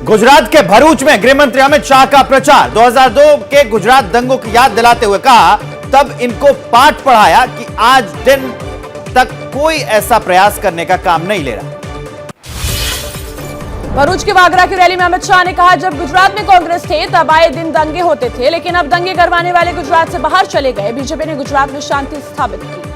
गुजरात के भरूच में गृह मंत्री अमित शाह का प्रचार। 2002 के गुजरात दंगों की याद दिलाते हुए कहा, तब इनको पाठ पढ़ाया कि आज दिन तक कोई ऐसा प्रयास करने का काम नहीं ले रहा। भरूच के वागरा की रैली में अमित शाह ने कहा, जब गुजरात में कांग्रेस थे तब आए दिन दंगे होते थे, लेकिन अब दंगे करवाने वाले गुजरात से बाहर चले गए। बीजेपी ने गुजरात में शांति स्थापित की।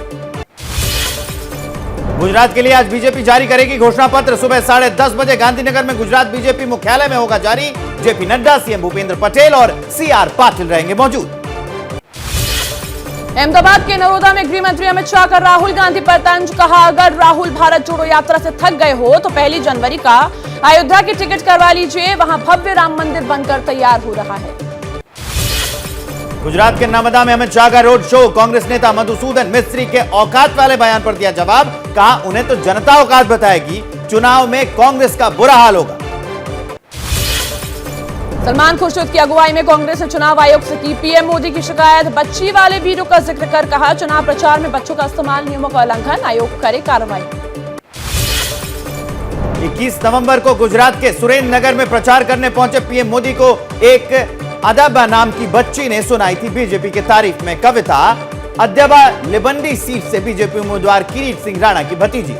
गुजरात के लिए आज बीजेपी जारी करेगी घोषणा पत्र। सुबह 10:30 बजे गांधीनगर में गुजरात बीजेपी मुख्यालय में होगा जारी। जेपी नड्डा, सीएम भूपेंद्र पटेल और CR पाटिल रहेंगे मौजूद। अहमदाबाद के नरोदा में गृह मंत्री अमित शाह का राहुल गांधी पर तंज। कहा, अगर राहुल भारत जोड़ो यात्रा से थक गए हो तो 1 जनवरी का अयोध्या की टिकट करवा लीजिए, वहां भव्य राम मंदिर बनकर तैयार हो रहा है। गुजरात के नर्मदा में अमित शाह का रोड शो। कांग्रेस नेता मधुसूदन मिस्त्री के औकात वाले बयान पर दिया जवाब। कहा, उन्हें तो जनता औकात बताएगी, चुनाव में कांग्रेस का बुरा हाल होगा। सलमान खुर्शीद की अगुवाई में कांग्रेस ने चुनाव आयोग से की पीएम मोदी की शिकायत। बच्ची वाले वीडियो का जिक्र कर कहा, चुनाव प्रचार में बच्चों का इस्तेमाल नियमों का उल्लंघन, आयोग करे कार्रवाई। 21 नवंबर को गुजरात के सुरेंद्र नगर में प्रचार करने पहुंचे पीएम मोदी को एक अदबा नाम की बच्ची ने सुनाई थी बीजेपी के तारीफ में कविता। अदबा लिबंडी सीट से बीजेपी उम्मीदवार किरीट सिंह राणा की भतीजी।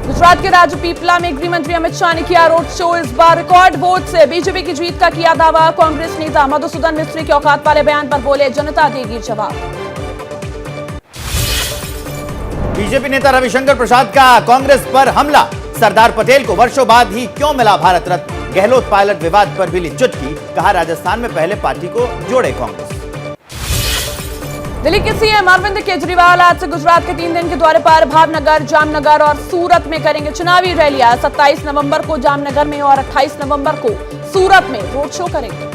गुजरात के राजपीपला में गृह मंत्री अमित शाह ने किया रोड शो। इस बार रिकॉर्ड वोट से बीजेपी की जीत का किया दावा। कांग्रेस नेता मधुसूदन मिस्त्री के औकात वाले बयान पर बोले, जनता देगी जवाब। बीजेपी नेता रविशंकर प्रसाद का कांग्रेस पर हमला। सरदार पटेल को वर्षों बाद ही क्यों मिला भारत रत्न। गहलोत पायलट विवाद पर भी ली चुटकी। कहा, राजस्थान में पहले पार्टी को जोड़े कांग्रेस। दिल्ली के सीएम अरविंद केजरीवाल आज से गुजरात के 3 दिन के दौरे पर भावनगर, जामनगर और सूरत में करेंगे चुनावी रैलियां। 27 नवंबर को जामनगर में और 28 नवंबर को सूरत में रोड शो करेंगे।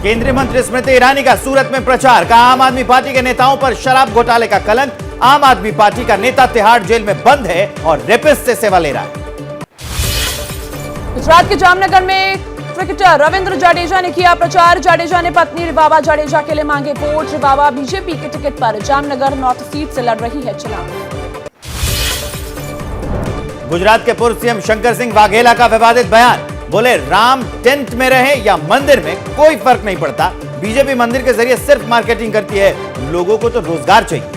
केंद्रीय मंत्री स्मृति ईरानी का सूरत में प्रचार। कहा, आम आदमी पार्टी के नेताओं पर शराब घोटाले का कलंक। आम आदमी पार्टी का नेता तिहाड़ जेल में बंद है और रेपिस्ट से सेवा ले रहा है। गुजरात के जामनगर में क्रिकेटर रविंद्र जडेजा ने किया प्रचार। जडेजा ने पत्नी रिबाबा जडेजा के लिए मांगे वोट। रिबाबा बीजेपी के टिकट पर जामनगर नॉर्थ सीट से लड़ रही है चुनाव। गुजरात के पूर्व सीएम शंकर सिंह वाघेला का विवादित बयान। बोले, राम टेंट में रहे या मंदिर में कोई फर्क नहीं पड़ता। बीजेपी मंदिर के जरिए सिर्फ मार्केटिंग करती है, लोगों को तो रोजगार चाहिए।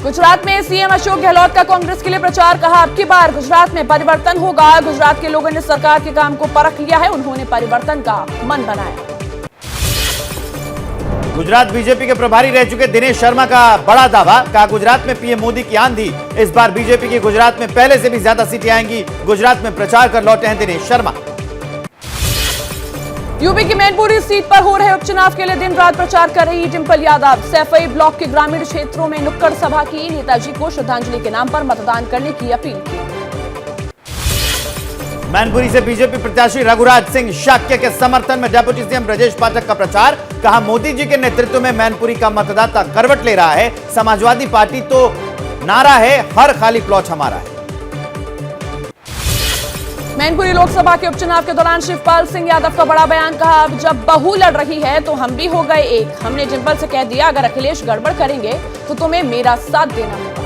गुजरात में सीएम अशोक गहलोत का कांग्रेस के लिए प्रचार। कहा, अब की बार गुजरात में परिवर्तन होगा। गुजरात के लोगों ने सरकार के काम को परख लिया है, उन्होंने परिवर्तन का मन बनाया। गुजरात बीजेपी के प्रभारी रह चुके दिनेश शर्मा का बड़ा दावा। कहा, गुजरात में पीएम मोदी की आंधी। इस बार बीजेपी की गुजरात में पहले से भी ज्यादा सीटें आएंगी। गुजरात में प्रचार कर लौटे हैं दिनेश शर्मा। यूपी की मैनपुरी सीट पर हो रहे उपचुनाव के लिए दिन रात प्रचार कर रही डिंपल यादव। सैफई ब्लॉक के ग्रामीण क्षेत्रों में नुक्कड़ सभा की, नेताजी को श्रद्धांजलि के नाम पर मतदान करने की अपील की। मैनपुरी से बीजेपी प्रत्याशी रघुराज सिंह शाक्य के समर्थन में डिप्टी सीएम ब्रजेश पाठक का प्रचार। कहा, मोदी जी के नेतृत्व में मैनपुरी का मतदाता करवट ले रहा है। समाजवादी पार्टी तो नारा है, हर खाली प्लॉट हमारा है। मैनपुरी लोकसभा के उपचुनाव के दौरान शिवपाल सिंह यादव का बड़ा बयान। कहा, अब जब बहू लड़ रही है तो हम भी हो गए एक। हमने डिंपल से कह दिया, अगर अखिलेश गड़बड़ करेंगे तो तुम्हें मेरा साथ देना होगा।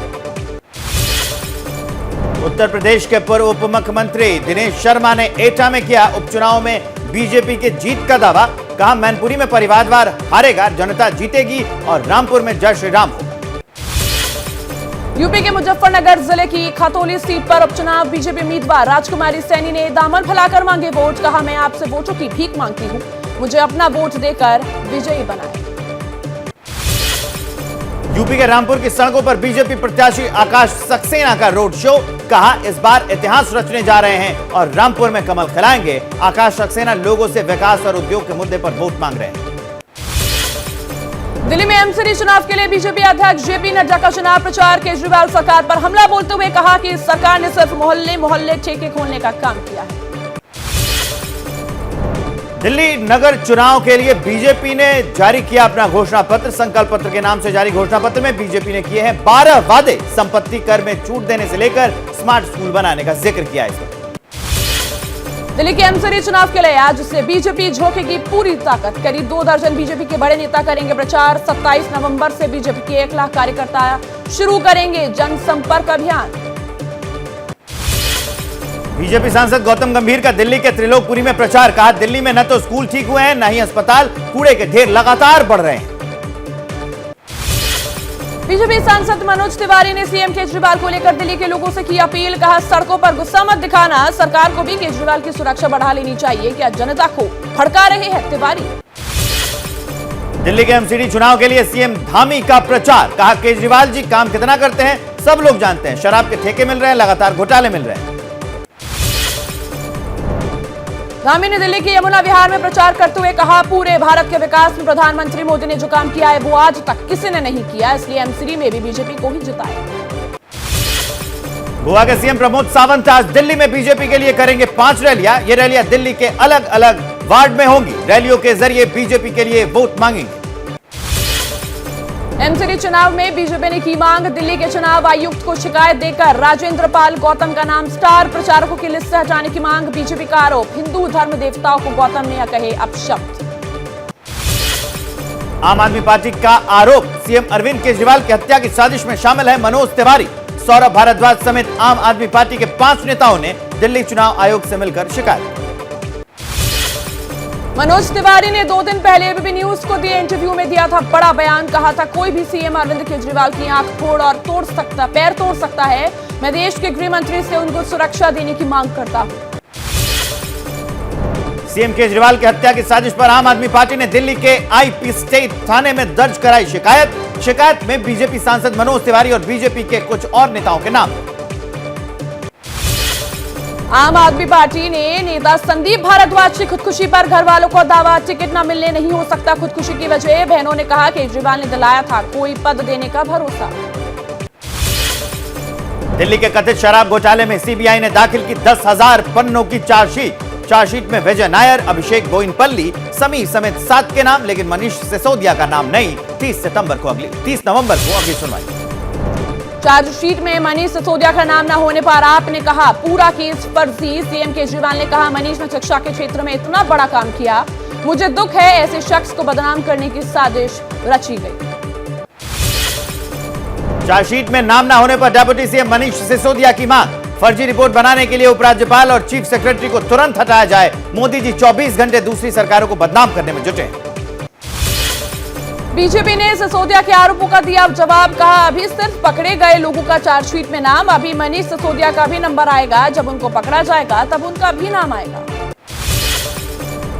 उत्तर प्रदेश के पूर्व उप मुख्यमंत्री दिनेश शर्मा ने एटा में किया उपचुनाव में बीजेपी के जीत का दावा। कहा, मैनपुरी में परिवारवार हारेगा, जनता जीतेगी और रामपुर में जय श्री राम। यूपी के मुजफ्फरनगर जिले की खतौली सीट पर उपचुनाव बीजेपी उम्मीदवार राजकुमारी सैनी ने दामन फैलाकर मांगे वोट। कहा, मैं आपसे वोटों की भीख मांगती हूं, मुझे अपना वोट देकर विजयी बनाएं। यूपी के रामपुर की सड़कों पर बीजेपी प्रत्याशी आकाश सक्सेना का रोड शो। कहा, इस बार इतिहास रचने जा रहे हैं और रामपुर में कमल खिलाएंगे। आकाश सक्सेना लोगों से विकास और उद्योग के मुद्दे पर वोट मांग रहे हैं। दिल्ली में एमसीडी चुनाव के लिए बीजेपी अध्यक्ष जेपी नड्डा का चुनाव प्रचार। केजरीवाल सरकार पर हमला बोलते हुए कहा कि इस सरकार ने सिर्फ मोहल्ले मोहल्ले ठेके खोलने का काम किया है। दिल्ली नगर चुनाव के लिए बीजेपी ने जारी किया अपना घोषणा पत्र। संकल्प पत्र के नाम से जारी घोषणा पत्र में बीजेपी ने किए हैं 12 वादे। संपत्ति कर में छूट देने से लेकर स्मार्ट स्कूल बनाने का जिक्र किया है। दिल्ली के एमसीडी चुनाव के लिए आज से बीजेपी झोंकेगी पूरी ताकत। करीब 2 दर्जन बीजेपी के बड़े नेता करेंगे प्रचार। 27 नवंबर से बीजेपी के 1 लाख कार्यकर्ता शुरू करेंगे जनसंपर्क अभियान। बीजेपी सांसद गौतम गंभीर का दिल्ली के त्रिलोकपुरी में प्रचार। कहा, दिल्ली में न तो स्कूल ठीक हुए हैं, न ही अस्पताल, कूड़े के ढेर लगातार बढ़ रहे हैं। बीजेपी सांसद मनोज तिवारी ने सीएम केजरीवाल को लेकर दिल्ली के लोगों से की अपील। कहा, सड़कों पर गुस्सा मत दिखाना, सरकार को भी केजरीवाल की सुरक्षा बढ़ा लेनी चाहिए। क्या जनता को भड़का रहे हैं तिवारी। दिल्ली के एमसीडी चुनाव के लिए सीएम धामी का प्रचार। कहा, केजरीवाल जी काम कितना करते हैं सब लोग जानते हैं। शराब के ठेके मिल रहे हैं, लगातार घोटाले मिल रहे हैं। धामी ने दिल्ली के यमुना विहार में प्रचार करते हुए कहा, पूरे भारत के विकास में प्रधानमंत्री मोदी ने जो काम किया है वो आज तक किसी ने नहीं किया, इसलिए एमसीडी में भी बीजेपी को ही जिताया। गोवा के सीएम प्रमोद सावंत आज दिल्ली में बीजेपी के लिए करेंगे 5 रैलियां। ये रैलियां दिल्ली के अलग अलग वार्ड में होंगी। रैलियों के जरिए बीजेपी के लिए वोट मांगेंगे। एमसीडी चुनाव में बीजेपी ने की मांग। दिल्ली के चुनाव आयुक्त को शिकायत देकर राजेंद्र पाल गौतम का नाम स्टार प्रचारकों की लिस्ट से हटाने की मांग। बीजेपी का आरोप, हिंदू धर्म देवताओं को गौतम ने कहे अपशब्द। आम आदमी पार्टी का आरोप, सीएम अरविंद केजरीवाल की हत्या की साजिश में शामिल है मनोज तिवारी। सौरभ भारद्वाज समेत आम आदमी पार्टी के 5 नेताओं ने दिल्ली चुनाव आयोग से मिलकर शिकायत। मनोज तिवारी ने 2 दिन पहले एबीपी न्यूज को दिए इंटरव्यू में दिया था बड़ा बयान। कहा था, कोई भी सीएम अरविंद केजरीवाल की आंख फोड़ और पैर तोड़ सकता है। मैं देश के गृह मंत्री से उनको सुरक्षा देने की मांग करता हूं। सीएम केजरीवाल की हत्या की साजिश पर आम आदमी पार्टी ने दिल्ली के आईपी स्टेट थाने में दर्ज कराई शिकायत। शिकायत में बीजेपी सांसद मनोज तिवारी और बीजेपी के कुछ और नेताओं के नाम। आम आदमी पार्टी ने नेता संदीप भारद्वाज की खुदकुशी पर घर वालों को दावा, टिकट न मिलने नहीं हो सकता खुदकुशी की वजह। बहनों ने कहा, केजरीवाल ने दिलाया था कोई पद देने का भरोसा। दिल्ली के कथित शराब घोटाले में सीबीआई ने दाखिल की 10,000 पन्नों की चार्जशीट। चार्जशीट में विजय नायर, अभिषेक बोइनपल्ली, समीर समेत 7 के नाम, लेकिन मनीष सिसोदिया का नाम नहीं। 30 नवंबर को अगली सुनवाई। चार्जशीट में मनीष सिसोदिया का नाम न होने पर आपने कहा पूरा केस फर्जी। सीएम केजरीवाल ने कहा, मनीष ने शिक्षा के क्षेत्र में इतना बड़ा काम किया, मुझे दुख है ऐसे शख्स को बदनाम करने की साजिश रची गई। चार्जशीट में नाम न होने पर डिप्टी सीएम मनीष सिसोदिया की मांग। फर्जी रिपोर्ट बनाने के लिए उपराज्यपाल और चीफ सेक्रेटरी को तुरंत हटाया जाए। मोदी जी 24 घंटे दूसरी सरकारों को बदनाम करने में जुटे। बीजेपी ने सिसोदिया के आरोपों का दिया जवाब। कहा, अभी सिर्फ पकड़े गए लोगों का चार्जशीट में नाम, अभी मनीष सिसोदिया का भी नंबर आएगा। जब उनको पकड़ा जाएगा तब उनका भी नाम आएगा।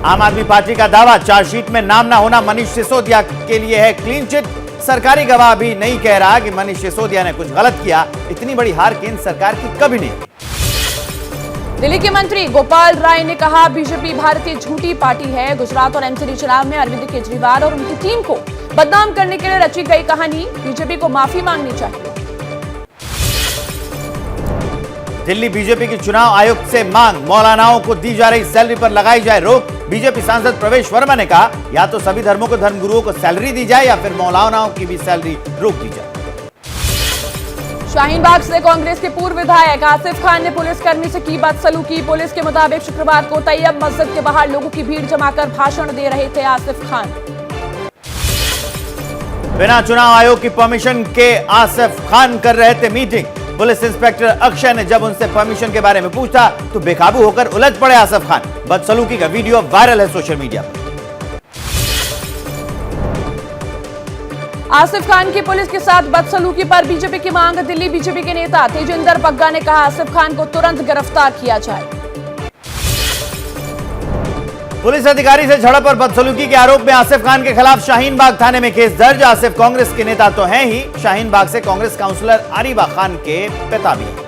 आम आदमी पार्टी का दावा, चार्जशीट में नाम न होना मनीष सिसोदिया के लिए है क्लीन चिट। सरकारी गवाह भी नहीं कह रहा कि मनीष सिसोदिया ने कुछ गलत किया। इतनी बड़ी हार केंद्र सरकार की कभी नहीं। दिल्ली के मंत्री गोपाल राय ने कहा बीजेपी भारतीय झूठी पार्टी है। गुजरात और एमसीडी चुनाव में अरविंद केजरीवाल और उनकी टीम को बदनाम करने के लिए रची गई कहानी, बीजेपी को माफी मांगनी चाहिए। दिल्ली बीजेपी की चुनाव आयोग से मांग, मौलानाओं को दी जा रही सैलरी पर लगाई जाए रोक। बीजेपी सांसद प्रवेश वर्मा ने कहा या तो सभी धर्मों के धर्मगुरुओं को सैलरी दी जाए या फिर मौलानाओं की भी सैलरी रोक दी जाए। शाहीन बाग से कांग्रेस के पूर्व विधायक आसिफ खान ने पुलिसकर्मी से की बदसलूकी। पुलिस के मुताबिक शुक्रवार को तैयब मस्जिद के बाहर लोगों की भीड़ जमाकर भाषण दे रहे थे आसिफ खान। बिना चुनाव आयोग की परमिशन के आसिफ खान कर रहे थे मीटिंग। पुलिस इंस्पेक्टर अक्षय ने जब उनसे परमिशन के बारे में पूछा तो बेकाबू होकर उलझ पड़े आसिफ खान। बदसलूकी का वीडियो वायरल है सोशल मीडिया पर। आसिफ खान की पुलिस के साथ बदसलूकी पर बीजेपी की मांग। दिल्ली बीजेपी के नेता तेजिंदर बग्गा ने कहा आसिफ खान को तुरंत गिरफ्तार किया जाए। पुलिस अधिकारी से झड़प और बदसलूकी के आरोप में आसिफ खान के खिलाफ शाहीन बाग थाने में केस दर्ज। आसिफ कांग्रेस के नेता तो हैं ही, शाहीन बाग से कांग्रेस काउंसलर आरिबा खान के पिता भी हैं।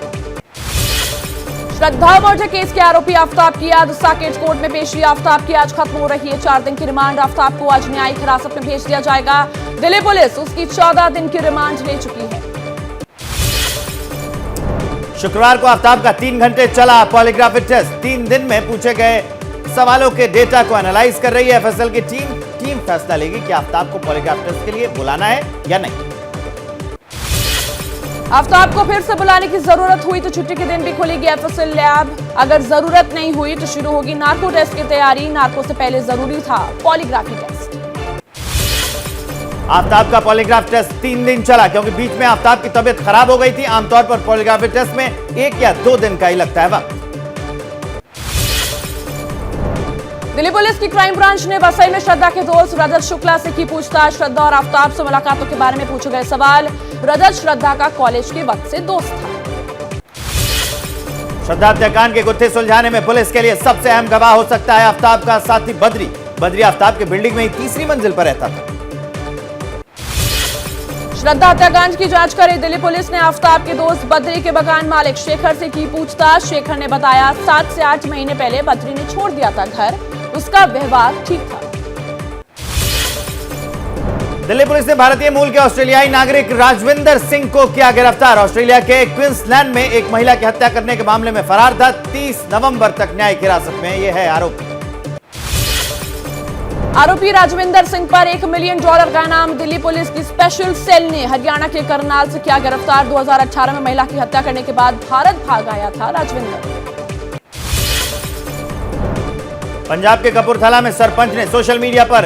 श्रद्धा मर्डर केस के आरोपी आफ्ताब की आज साकेत कोर्ट में पेशी। आफ्ताब की आज खत्म हो रही है 4 दिन की रिमांड। आफ्ताब को आज न्यायिक हिरासत में भेज दिया जाएगा। दिल्ली पुलिस उसकी 14 दिन की रिमांड ले चुकी है। शुक्रवार को आफ्ताब का 3 घंटे चला पॉलीग्राफी टेस्ट। 3 दिन में पूछे गए सवालों के डेटा को एनालाइज कर रही है एफएसएल की टीम फैसला लेगी कि आफ्ताब को पॉलीग्राफ टेस्ट के लिए बुलाना है या नहीं। आफ्ताब को फिर से बुलाने की जरूरत हुई तो छुट्टी के दिन भी खुलेगी एफएसएल लैब। अगर जरूरत नहीं हुई तो शुरू होगी नार्को टेस्ट की तैयारी। नार्को से पहले जरूरी था पॉलीग्राफी टेस्ट। आफ्ताब का पॉलीग्राफ टेस्ट 3 दिन चला क्योंकि बीच में आफ्ताब की तबीयत खराब हो गई थी। आमतौर पर पॉलीग्राफी टेस्ट में 1 या 2 दिन का ही लगता है वक्त। दिल्ली पुलिस की क्राइम ब्रांच ने वसई में श्रद्धा के दोस्त रजत शुक्ला से की पूछताछ। श्रद्धा और आफ्ताब से मुलाकातों के बारे में पूछे गए सवाल। रजत श्रद्धा का कॉलेज के वक्त से दोस्त था। श्रद्धा हत्याकांड के गुत्थे सुलझाने में पुलिस के लिए सबसे अहम गवाह हो सकता है आफ्ताब का साथी बद्री। बद्री आफ्ताब के बिल्डिंग में ही 3री मंजिल पर रहता था। श्रद्धा हत्याकांड की जांच कर रही दिल्ली पुलिस ने आफ्ताब के दोस्त बद्री के मकान मालिक शेखर से की पूछताछ। शेखर ने बताया 7 से 8 महीने पहले बद्री ने छोड़ दिया था घर, उसका व्यवहार ठीक था। दिल्ली पुलिस ने भारतीय मूल के ऑस्ट्रेलियाई नागरिक राजविंदर सिंह को किया गिरफ्तार। ऑस्ट्रेलिया के क्वींसलैंड में एक महिला की हत्या करने के मामले में फरार था। 30 नवंबर तक न्यायिक हिरासत में यह है आरोपी। आरोपी राजविंदर सिंह पर $1 मिलियन का इनाम। दिल्ली पुलिस की स्पेशल सेल ने हरियाणा के करनाल से किया गिरफ्तार। 2018 में महिला की हत्या करने के बाद भारत भाग आया था राजविंदर। पंजाब के कपूरथला में सरपंच ने सोशल मीडिया पर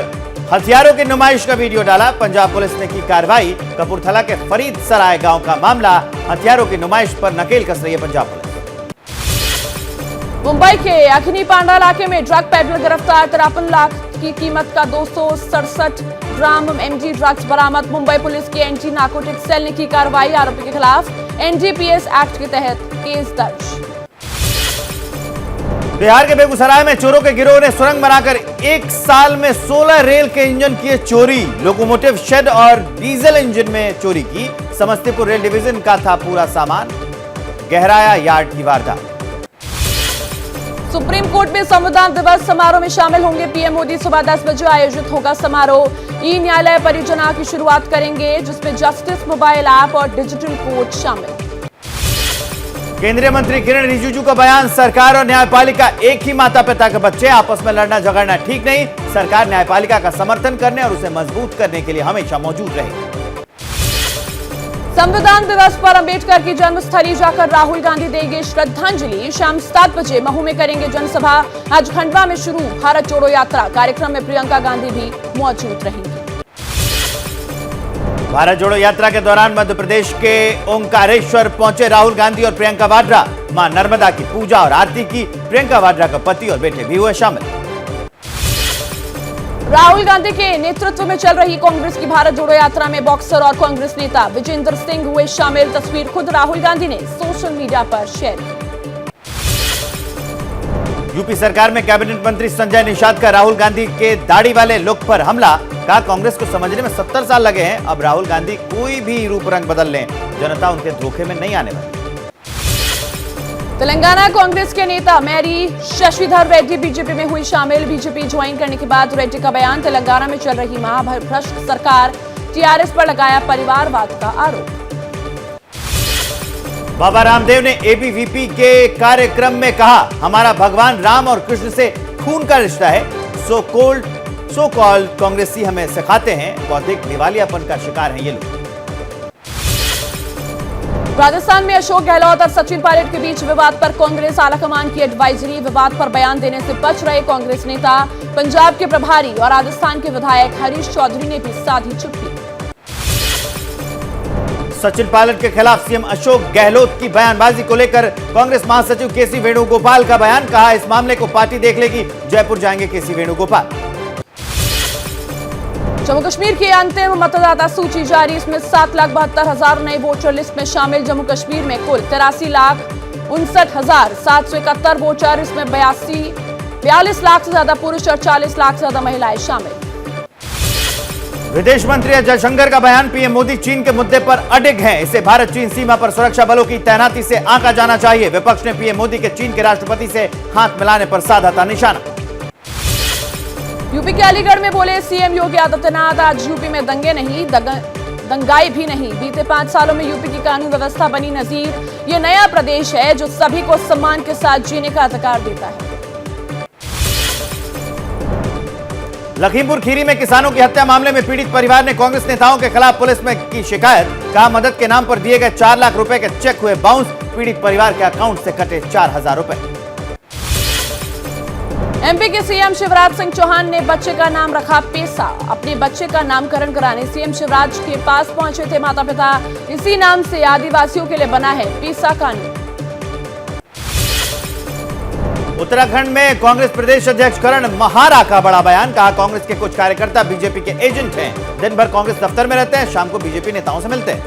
हथियारों की नुमाइश का वीडियो डाला। पंजाब पुलिस ने की कार्रवाई। कपूरथला के फरीद सराय गांव का मामला। हथियारों की नुमाइश पर नकेल कस रही है पंजाब पुलिस। मुंबई के अग्नि पांडा इलाके में ड्रग पेडलर गिरफ्तार। 53 लाख की कीमत का 267 ग्राम एमडी ड्रग्स बरामद। मुंबई पुलिस की एंटी नार्कोटिक सेल ने की कार्रवाई। आरोपी के खिलाफ एनडीपीएस एक्ट के तहत केस दर्ज। बिहार के बेगूसराय में चोरों के गिरोह ने सुरंग बनाकर 1 साल में 16 रेल के इंजन किए चोरी। लोकोमोटिव शेड और डीजल इंजन में चोरी की। समस्तीपुर रेल डिवीजन का था पूरा सामान। गहराया यार्ड की वारदात। सुप्रीम कोर्ट में संविधान दिवस समारोह में शामिल होंगे पीएम मोदी। सुबह 10 बजे आयोजित होगा समारोह। ई न्यायालय परियोजना की शुरुआत करेंगे जिसमें जस्टिस मोबाइल ऐप और डिजिटल कोर्ट शामिल। केंद्रीय मंत्री किरण रिजिजू का बयान, सरकार और न्यायपालिका एक ही माता पिता के बच्चे, आपस में लड़ना झगड़ना ठीक नहीं। सरकार न्यायपालिका का समर्थन करने और उसे मजबूत करने के लिए हमेशा मौजूद रहेगी। संविधान दिवस पर अंबेडकर की जन्मस्थली जाकर राहुल गांधी देंगे श्रद्धांजलि। शाम 7 बजे महू में करेंगे जनसभा। आज खंडवा में शुरू भारत जोड़ो यात्रा। कार्यक्रम में प्रियंका गांधी भी मौजूद रहेंगी। भारत जोड़ो यात्रा के दौरान मध्य प्रदेश के ओंकारेश्वर पहुंचे राहुल गांधी और प्रियंका वाड्रा। मां नर्मदा की पूजा और आरती की। प्रियंका वाड्रा का पति और बेटे भी हुए शामिल। राहुल गांधी के नेतृत्व में चल रही कांग्रेस की भारत जोड़ो यात्रा में बॉक्सर और कांग्रेस नेता विजेंद्र सिंह हुए शामिल। तस्वीर खुद राहुल गांधी ने सोशल मीडिया पर शेयर की। यूपी सरकार में कैबिनेट मंत्री संजय निषाद का राहुल गांधी के दाढ़ी वाले लुक पर हमला। कहा कांग्रेस को समझने में 70 साल लगे हैं। अब राहुल गांधी कोई भी रूप रंग बदल लें, जनता उनके धोखे में नहीं आने वाली। तेलंगाना कांग्रेस के नेता मैरी शशिधर रेड्डी बीजेपी में हुई शामिल। बीजेपी ज्वाइन करने के बाद रेड्डी का बयान, तेलंगाना में चल रही महाभ्रष्ट सरकार, टीआरएस पर लगाया परिवारवाद का आरोप। बाबा रामदेव ने एबीवीपी के कार्यक्रम में कहा, हमारा भगवान राम और कृष्ण से खून का रिश्ता है। सो कॉल्ड कांग्रेसी हमें सिखाते हैं, बौद्धिक दिवालियापन का शिकार हैं ये लोग। राजस्थान में अशोक गहलोत और सचिन पायलट के बीच विवाद पर कांग्रेस आलाकमान की एडवाइजरी। विवाद पर बयान देने से बच रहे कांग्रेस नेता। पंजाब के प्रभारी और राजस्थान के विधायक हरीश चौधरी ने भी साधी चुप्पी। सचिन पायलट के खिलाफ सीएम अशोक गहलोत की बयानबाजी को लेकर कांग्रेस महासचिव केसी वेणुगोपाल का बयान, कहा इस मामले को पार्टी देख लेगी, जयपुर जाएंगे केसी वेणुगोपाल। जम्मू कश्मीर की अंतिम मतदाता सूची जारी, इसमें 7,72,000 नए वोटर लिस्ट में शामिल। जम्मू कश्मीर में कुल 83,59,771 वोटर, इसमें 42 लाख से ज्यादा पुरुष और 40 लाख से ज्यादा महिलाएं शामिल। विदेश मंत्री एस जयशंकर का बयान, पीएम मोदी चीन के मुद्दे पर अडिग हैं, इसे भारत चीन सीमा पर सुरक्षा बलों की तैनाती से आंका जाना चाहिए। विपक्ष ने पीएम मोदी के चीन के राष्ट्रपति से हाथ मिलाने पर साधा था निशाना। यूपी के अलीगढ़ में बोले सीएम योगी आदित्यनाथ, आज यूपी में दंगे नहीं, दंगाई भी नहीं। बीते 5 सालों में यूपी की कानून व्यवस्था बनी नजीर। ये नया प्रदेश है जो सभी को सम्मान के साथ जीने का अधिकार देता है। लखीमपुर खीरी में किसानों की हत्या मामले में पीड़ित परिवार ने कांग्रेस नेताओं के खिलाफ पुलिस में की शिकायत, कहा मदद के नाम पर दिए गए 4 लाख रुपए के चेक हुए बाउंस, पीड़ित परिवार के अकाउंट से कटे 4,000 रुपए। एमपी के सीएम शिवराज सिंह चौहान ने बच्चे का नाम रखा पेसा। अपने बच्चे का नामकरण कराने सीएम शिवराज के पास पहुंचे थे माता पिता। इसी नाम से आदिवासियों के लिए बना है पेसा कानून। उत्तराखंड में कांग्रेस प्रदेश अध्यक्ष करण महारा का बड़ा बयान, कहा कांग्रेस के कुछ कार्यकर्ता बीजेपी के एजेंट हैं, दिन भर कांग्रेस दफ्तर में रहते हैं, शाम को बीजेपी नेताओं से मिलते हैं।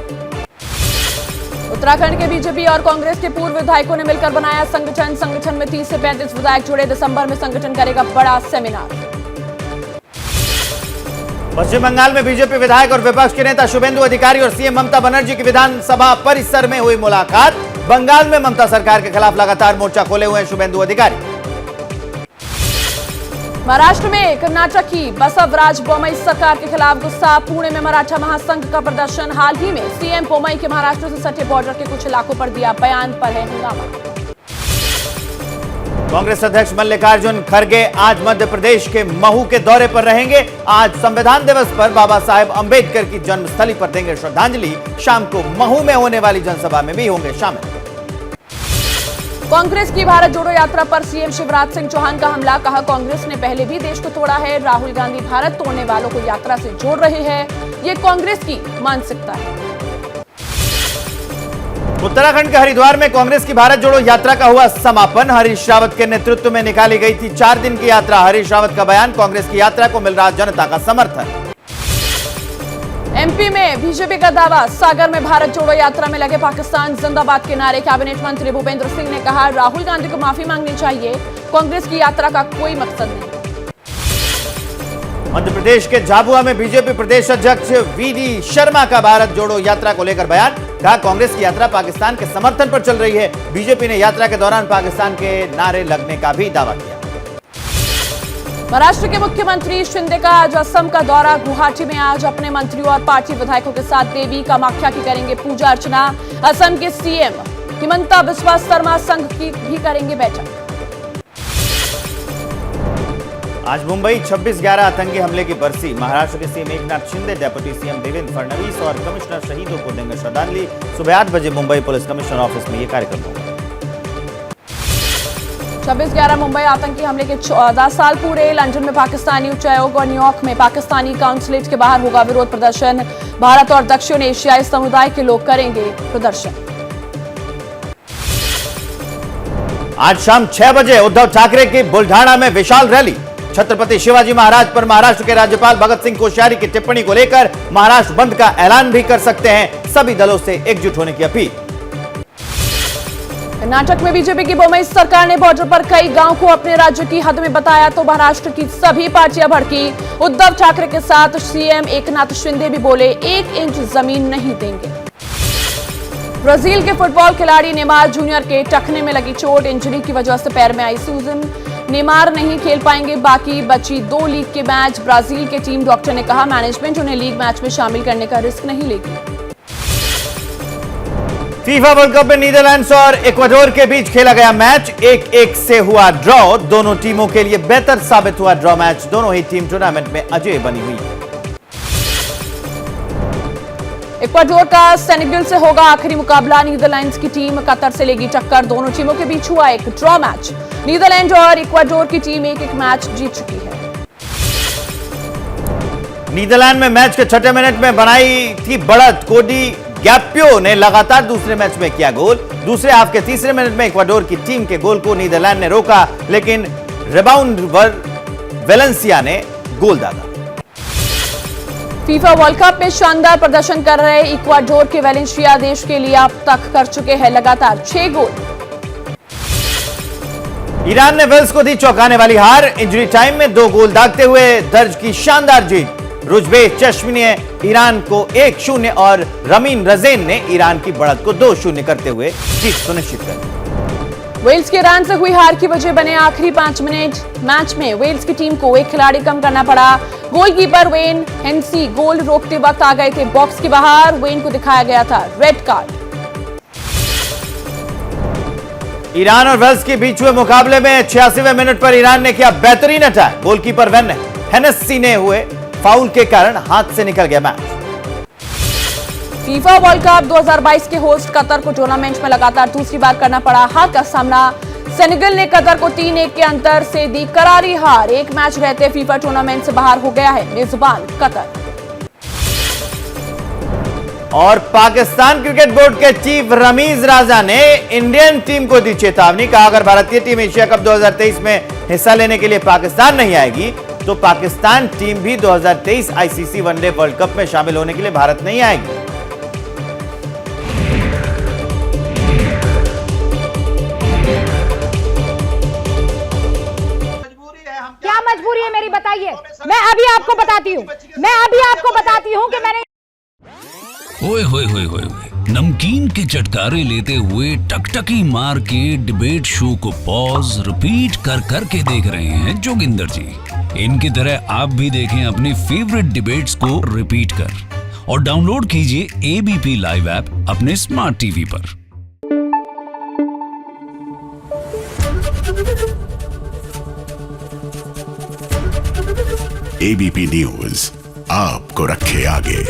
उत्तराखंड के बीजेपी और कांग्रेस के पूर्व विधायकों ने मिलकर बनाया संगठन में 30 से 35 विधायक जुड़े। दिसंबर में संगठन करेगा बड़ा सेमिनार। पश्चिम बंगाल में बीजेपी विधायक और विपक्ष के नेता शुभेंदु अधिकारी और सीएम ममता बनर्जी की विधानसभा परिसर में हुई मुलाकात। बंगाल में ममता सरकार के खिलाफ लगातार मोर्चा खोले हुए हैं शुभेंदु अधिकारी। महाराष्ट्र में कर्नाटक की बसवराज बोमई सरकार के खिलाफ गुस्सा। पुणे में मराठा महासंघ का प्रदर्शन। हाल ही में सीएम बोमई के महाराष्ट्र से सटे बॉर्डर के कुछ इलाकों पर दिया बयान पर है हंगामा। कांग्रेस अध्यक्ष मल्लिकार्जुन खड़गे आज मध्य प्रदेश के महू के दौरे पर रहेंगे। आज संविधान दिवस पर बाबा साहेब अंबेडकर की जन्मस्थली पर देंगे श्रद्धांजलि। शाम को महू में होने वाली जनसभा में भी होंगे शामिल। कांग्रेस की भारत जोड़ो यात्रा पर सीएम शिवराज सिंह चौहान का हमला, कहा कांग्रेस ने पहले भी देश को तोड़ा है, राहुल गांधी भारत तोड़ने वालों को यात्रा से जोड़ रहे हैं, ये कांग्रेस की मानसिकता है। उत्तराखंड के हरिद्वार में कांग्रेस की भारत जोड़ो यात्रा का हुआ समापन। हरीश रावत के नेतृत्व में निकाली गई थी 4 दिन की यात्रा। हरीश रावत का बयान, कांग्रेस की यात्रा को मिल रहा जनता का समर्थन। एमपी में बीजेपी का दावा, सागर में भारत जोड़ो यात्रा में लगे पाकिस्तान जिंदाबाद के नारे। कैबिनेट मंत्री भूपेंद्र सिंह ने कहा राहुल गांधी को माफी मांगनी चाहिए, कांग्रेस की यात्रा का कोई मकसद नहीं। मध्य प्रदेश के झाबुआ में बीजेपी प्रदेश अध्यक्ष वीडी शर्मा का भारत जोड़ो यात्रा को लेकर बयान, कहा कांग्रेस की यात्रा पाकिस्तान के समर्थन पर चल रही है। बीजेपी ने यात्रा के दौरान पाकिस्तान के नारे लगने का भी दावा किया। महाराष्ट्र के मुख्यमंत्री शिंदे का आज असम का दौरा। गुवाहाटी में आज अपने मंत्रियों और पार्टी विधायकों के साथ देवी कामाख्या की करेंगे पूजा अर्चना। असम के सीएम हिमंता बिस्वा शर्मा संघ की भी करेंगे बैठक। आज मुंबई 26/11 आतंकी हमले की बरसी। महाराष्ट्र के CM Eknath Shinde, deputy CM Devendra Fadnavis और कमिश्नर शहीदों को देंगे श्रद्धांजलि। सुबह 8 बजे मुंबई पुलिस कमिश्नर ऑफिस में यह कार्यक्रम होगा। 26/11 मुंबई आतंकी हमले के 14 साल पूरे। लंदन में पाकिस्तानी उच्चायोग और न्यूयॉर्क में पाकिस्तानी काउंसलेट के बाहर होगा विरोध प्रदर्शन। भारत और दक्षिण एशियाई समुदाय के लोग करेंगे प्रदर्शन। आज शाम 6 बजे उद्धव ठाकरे की बुल्ढाना में विशाल रैली। छत्रपति शिवाजी महाराज पर महाराष्ट्र के राज्यपाल भगत सिंह कोश्यारी की टिप्पणी को लेकर महाराष्ट्र बंद का ऐलान भी कर सकते हैं। सभी दलों से एकजुट होने की अपील। कर्नाटक में बीजेपी की बोमई सरकार ने बॉर्डर पर कई गांव को अपने राज्य की हद में बताया तो महाराष्ट्र की सभी पार्टियां भड़की। उद्धव ठाकरे के साथ सीएम एकनाथ शिंदे भी बोले 1 इंच जमीन नहीं देंगे। ब्राजील के फुटबॉल खिलाड़ी नेमार जूनियर के टखने में लगी चोट, इंजरी की वजह से पैर में आई सूजन। नेमार नहीं खेल पाएंगे बाकी बची 2 लीग के मैच। ब्राजील के टीम डॉक्टर ने कहा मैनेजमेंट उन्हें लीग मैच में शामिल करने का रिस्क नहीं लेगी। फीफा वर्ल्ड कप में नीदरलैंड्स और इक्वाडोर के बीच खेला गया मैच 1-1 से हुआ ड्रॉ। दोनों टीमों के लिए बेहतर साबित हुआ ड्रॉ मैच। दोनों ही टीम टूर्नामेंट में अजय बनी हुई है। इक्वाडोर का सेनेगल से होगा आखिरी मुकाबला। नीदरलैंड्स की टीम कतर से लेगी टक्कर। दोनों टीमों के बीच हुआ एक ड्रॉ मैच। नीदरलैंड और इक्वाडोर की टीम एक मैच जीत चुकी है। नीदरलैंड में मैच के 6 मिनट में बनाई थी बढ़त। कोडी गैप्यो ने लगातार दूसरे मैच में किया गोल। दूसरे हाफ के 3 मिनट में इक्वाडोर की टीम के गोल को नीदरलैंड ने रोका, लेकिन रिबाउंडर वेलेंसिया ने गोल दागा। फीफा वर्ल्ड कप में शानदार प्रदर्शन कर रहे इक्वाडोर के वेलेंसिया देश के लिए अब तक कर चुके हैं लगातार 6 गोल। ईरान ने वेल्स को दी चौंकाने वाली हार। इंजरी टाइम में 2 गोल दागते हुए दर्ज की शानदार जीत। रुजबे चश्मी ने ईरान को 1-0 और रमीन रजेन ने ईरान की बढ़त को 2-0 करते हुए जीत सुनिश्चित कर। वेल्स के ईरान से हुई हार की वजह बने आखिरी 5 मिनट। मैच में वेल्स की टीम को एक खिलाड़ी कम करना पड़ा। गोलकीपर वेन हेंसी गोल रोकते वक्त आ गए थे बॉक्स के बाहर। वेन को दिखाया गया था रेड कार्ड। ईरान और वेल्स के बीच हुए मुकाबले में 86वें मिनट पर ईरान ने किया बेहतरीन अटैक। गोलकीपर वेन हेनेसी ने हुए फाउल के कारण हाथ से निकल गया मैच। फीफा वर्ल्ड कप 2022 के होस्ट कतर को टूर्नामेंट में लगातार दूसरी बार करना पड़ा हार का सामना। सेनेगल ने कतर को 3-1 के अंतर से दी करारी हार। एक मैच रहते फीफा टूर्नामेंट से बाहर हो गया है मेजबान कतर। और पाकिस्तान क्रिकेट बोर्ड के चीफ रमीज राजा ने इंडियन टीम को दी चेतावनी। कहा अगर भारतीय टीम एशिया कप 2023 में हिस्सा लेने के लिए पाकिस्तान नहीं आएगी तो पाकिस्तान टीम भी 2023 आईसीसी वनडे वर्ल्ड कप में शामिल होने के लिए भारत नहीं आएगी। क्या मजबूरी है मेरी बताइए। मैं अभी आपको बताती हूँ कि मैंने ओए होए होए होए नमकीन के चटकारे लेते हुए टकटकी मार के डिबेट शो को पॉज रिपीट कर करके देख रहे हैं जोगिंदर जी। इनकी तरह आप भी देखें अपनी फेवरेट डिबेट्स को रिपीट कर और डाउनलोड कीजिए एबीपी लाइव ऐप अपने स्मार्ट टीवी पर। एबीपी न्यूज आपको रखे आगे।